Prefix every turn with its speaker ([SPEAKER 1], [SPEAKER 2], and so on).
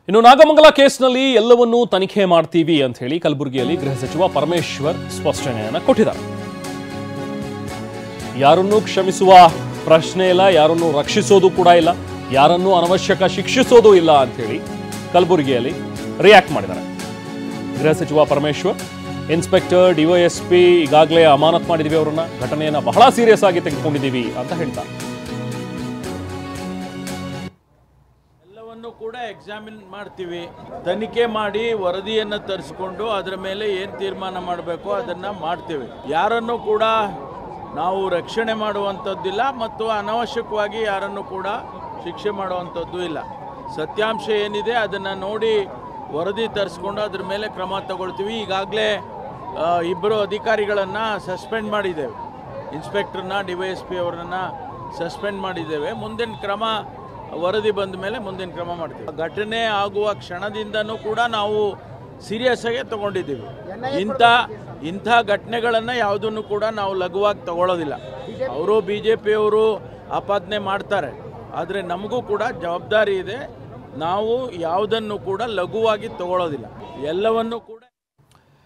[SPEAKER 1] ಇನ್ನು ನಾಗಮಂಗಲ ಕೇಸ್ನಲ್ಲಿ ಎಲ್ಲವನ್ನೂ ತನಿಖೆ ಮಾಡ್ತೀವಿ ಅಂತ ಹೇಳಿ ಕಲಬುರಗಿಯಲ್ಲಿ ಗೃಹ ಸಚಿವ ಪರಮೇಶ್ವರ್ ಸ್ಪಷ್ಟನೆಯನ್ನು ಕೊಟ್ಟಿದ್ದಾರೆ. ಯಾರನ್ನೂ ಕ್ಷಮಿಸುವ ಪ್ರಶ್ನೆ ಇಲ್ಲ, ಯಾರನ್ನೂ ರಕ್ಷಿಸೋದು ಕೂಡ ಇಲ್ಲ, ಯಾರನ್ನೂ ಅನವಶ್ಯಕ ಶಿಕ್ಷಿಸೋದು ಇಲ್ಲ ಅಂತ ಹೇಳಿ ಕಲಬುರಗಿಯಲ್ಲಿ ರಿಯಾಕ್ಟ್ ಮಾಡಿದ್ದಾರೆ. ಗೃಹ ಸಚಿವ ಪರಮೇಶ್ವರ್ ಇನ್ಸ್ಪೆಕ್ಟರ್ ಡಿವೈಎಸ್ಪಿ ಈಗಾಗಲೇ ಅಮಾನತ್ ಮಾಡಿದೀವಿ, ಅವರನ್ನ ಘಟನೆಯನ್ನು ಬಹಳ ಸೀರಿಯಸ್ ಆಗಿ ತೆಗೆದುಕೊಂಡಿದ್ದೀವಿ ಅಂತ ಹೇಳ್ತಾರೆ.
[SPEAKER 2] ಎಲ್ಲವನ್ನು ಕೂಡ ಎಕ್ಸಾಮಿನ್ ಮಾಡ್ತೀವಿ, ತನಿಖೆ ಮಾಡಿ ವರದಿಯನ್ನು ತರಿಸಿಕೊಂಡು ಅದರ ಮೇಲೆ ಏನು ತೀರ್ಮಾನ ಮಾಡಬೇಕು ಅದನ್ನು ಮಾಡ್ತೀವಿ. ಯಾರನ್ನು ಕೂಡ ನಾವು ರಕ್ಷಣೆ ಮಾಡುವಂಥದ್ದಿಲ್ಲ ಮತ್ತು ಅನವಶ್ಯಕವಾಗಿ ಯಾರನ್ನು ಕೂಡ ಶಿಕ್ಷೆ ಮಾಡುವಂಥದ್ದು ಇಲ್ಲ. ಸತ್ಯಾಂಶ ಏನಿದೆ ಅದನ್ನು ನೋಡಿ ವರದಿ ತರಿಸ್ಕೊಂಡು ಅದ್ರ ಮೇಲೆ ಕ್ರಮ ತಗೊಳ್ತೀವಿ. ಈಗಾಗಲೇ ಇಬ್ಬರು ಅಧಿಕಾರಿಗಳನ್ನು ಸಸ್ಪೆಂಡ್ ಮಾಡಿದ್ದೇವೆ, ಇನ್ಸ್ಪೆಕ್ಟರ್ನ ಡಿವೈಎಸ್ಪಿ ಅವರನ್ನು ಸಸ್ಪೆಂಡ್ ಮಾಡಿದ್ದೇವೆ. ಮುಂದಿನ ಕ್ರಮ ವರದಿ ಬಂದ ಮೇಲೆ ಮುಂದಿನ ಕ್ರಮ ಮಾಡ್ತೀವಿ. ಘಟನೆ ಆಗುವ ಕ್ಷಣದಿಂದನೂ ಕೂಡ ನಾವು ಸೀರಿಯಸ್ ಆಗಿ ತಗೊಂಡಿದ್ದೀವಿ. ಇಂಥ ಘಟನೆಗಳನ್ನು ಯಾವುದನ್ನು ಕೂಡ ನಾವು ಲಘುವಾಗಿ ತಗೊಳ್ಳೋದಿಲ್ಲ. ಅವರು BJPಯವರು ಆಪಾದನೆ ಮಾಡ್ತಾರೆ, ಆದರೆ ನಮಗೂ ಕೂಡ ಜವಾಬ್ದಾರಿ ಇದೆ. ನಾವು ಯಾವುದನ್ನು ಕೂಡ ಲಘುವಾಗಿ ತಗೊಳ್ಳೋದಿಲ್ಲ, ಎಲ್ಲವನ್ನು ಕೂಡ